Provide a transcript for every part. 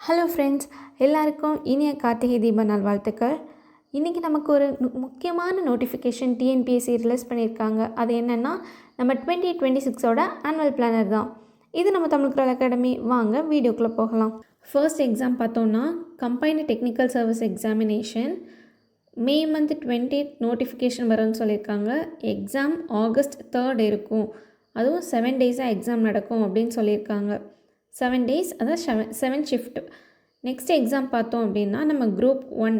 Hello friends, எல்லாருக்கும் இனிய கார்த்திகை தீப நாள் வாழ்த்துக்கள். இன்றைக்கி நமக்கு ஒரு முக்கியமான நோட்டிஃபிகேஷன் டிஎன்பிஎஸ்சி ரிலீஸ் பண்ணியிருக்காங்க. அது என்னென்னா நம்ம 2026ஓட ஆனுவல் பிளானர் தான். இது நம்ம தமிழ் குரல் அகாடமி. வாங்க வீடியோக்குள்ளே போகலாம். ஃபர்ஸ்ட் எக்ஸாம் பார்த்தோன்னா combined technical service examination May month 20th notification வரும்னு சொல்லியிருக்காங்க. எக்ஸாம் August 3rd இருக்கும். அதுவும் 7 டேஸாக எக்ஸாம் நடக்கும் அப்படின்னு சொல்லியிருக்காங்க. 7 days, அதான் 7 ஷிஃப்ட். நெக்ஸ்ட் எக்ஸாம் பார்த்தோம் அப்படின்னா நம்ம குரூப் 1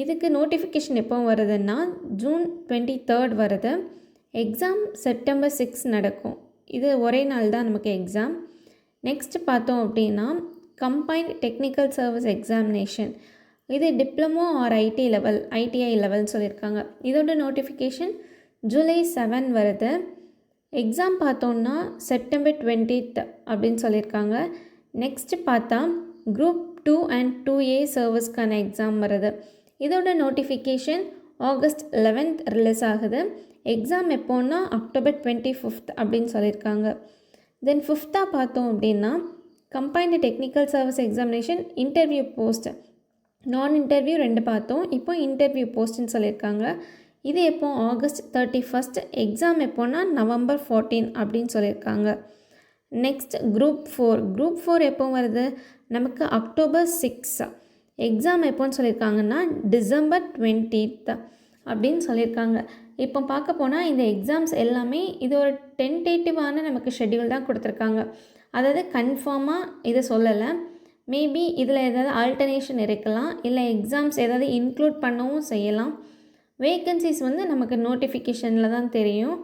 இதுக்கு நோட்டிஃபிகேஷன் எப்போ வருதுன்னா June 23rd வருது. எக்ஸாம் September 6 நடக்கும். இது ஒரே நாள் தான் நமக்கு எக்ஸாம். நெக்ஸ்ட் பார்த்தோம் அப்படின்னா கம்பைன்ட் டெக்னிக்கல் சர்வீஸ் எக்ஸாமினேஷன் இது டிப்ளமோ ஆர் ஐடிஐ லெவல்னு சொல்லியிருக்காங்க. இதோட நோட்டிஃபிகேஷன் July 7 வருது. எக்ஸாம் பார்த்தோன்னா September 20th அப்படின்னு சொல்லியிருக்காங்க. நெக்ஸ்ட்டு பார்த்தா குரூப் 2 and 2A சர்வீஸ்க்கான எக்ஸாம் வருது. இதோட நோட்டிஃபிகேஷன் August 11th ரிலீஸ் ஆகுது. எக்ஸாம் எப்போன்னா October 25th அப்படின்னு சொல்லியிருக்காங்க. தென் 5th பார்த்தோம் அப்படின்னா combined technical service examination interview post, நான் இன்டர்வியூ 2 பார்த்தோம். இப்போ இன்டர்வியூ போஸ்ட்னு சொல்லியிருக்காங்க. இது எப்போ August 31st, எக்ஸாம் எப்போன்னா November 14 அப்படின்னு சொல்லியிருக்காங்க. நெக்ஸ்ட் குரூப் 4 எப்போ வருது நமக்கு October 6. எக்ஸாம் எப்போன்னு சொல்லியிருக்காங்கன்னா December 20th அப்படின்னு சொல்லியிருக்காங்க. இப்போ பார்க்க போனால் இந்த எக்ஸாம்ஸ் எல்லாமே இது ஒரு டென்டேட்டிவான நமக்கு ஷெட்யூல் தான் கொடுத்துருக்காங்க. அதாவது கன்ஃபார்மாக இதை சொல்லலை. மேபி இதில் ஏதாவது ஆல்டர்னேஷன் இருக்கலாம், இல்லை எக்ஸாம்ஸ் ஏதாவது இன்க்ளூட் பண்ணவும் செய்யலாம். வேக்கன்சிஸ் நமக்கு நோட்டிஃபிகேஷனில் தான் தெரியும்.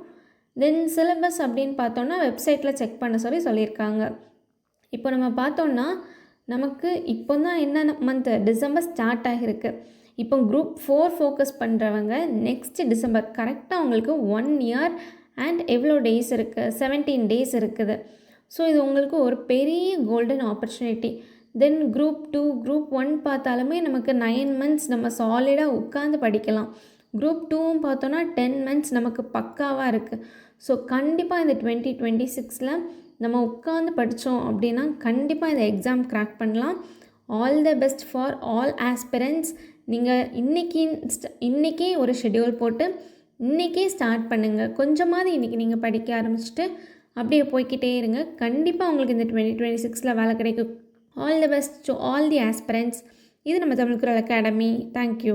தென் சிலபஸ் அப்படின்னு பார்த்தோன்னா வெப்சைட்டில் செக் பண்ண சொல்லியிருக்காங்க. இப்போ நம்ம பார்த்தோன்னா நமக்கு இப்போ தான் என்ன மந்த் டிசம்பர் ஸ்டார்ட் ஆகிருக்கு. இப்போ குரூப் 4 ஃபோக்கஸ் பண்ணுறவங்க நெக்ஸ்ட் டிசம்பர் கரெக்டாக உங்களுக்கு 1 year அண்ட் எவ்வளோ டேஸ் இருக்குது, 17 days இருக்குது. ஸோ இது உங்களுக்கு ஒரு பெரிய கோல்டன் ஆப்பர்ச்சுனிட்டி. தென் குரூப் 2, குரூப் 1 பார்த்தாலுமே நமக்கு 9 months நம்ம சாலிடாக உட்காந்து படிக்கலாம். குரூப் 2வும் பார்த்தோன்னா 10 months நமக்கு பக்காவாக இருக்குது. ஸோ கண்டிப்பாக இந்த 2026ல் நம்ம உட்காந்து படித்தோம் அப்படின்னா கண்டிப்பாக இந்த எக்ஸாம் கிராக் பண்ணலாம். All the best for all aspirants. நீங்கள் இன்றைக்கே ஒரு ஷெட்யூல் போட்டு இன்றைக்கே ஸ்டார்ட் பண்ணுங்கள். கொஞ்சமாவது இன்றைக்கி நீங்கள் படிக்க ஆரம்பிச்சுட்டு அப்படியே போய்கிட்டே இருங்க. கண்டிப்பாக உங்களுக்கு இந்த 2026ல் வேலை கிடைக்கும். All the best to all the aspirants. இது நம்ம தமிழ் குரல் அகாடமி. தேங்க்யூ.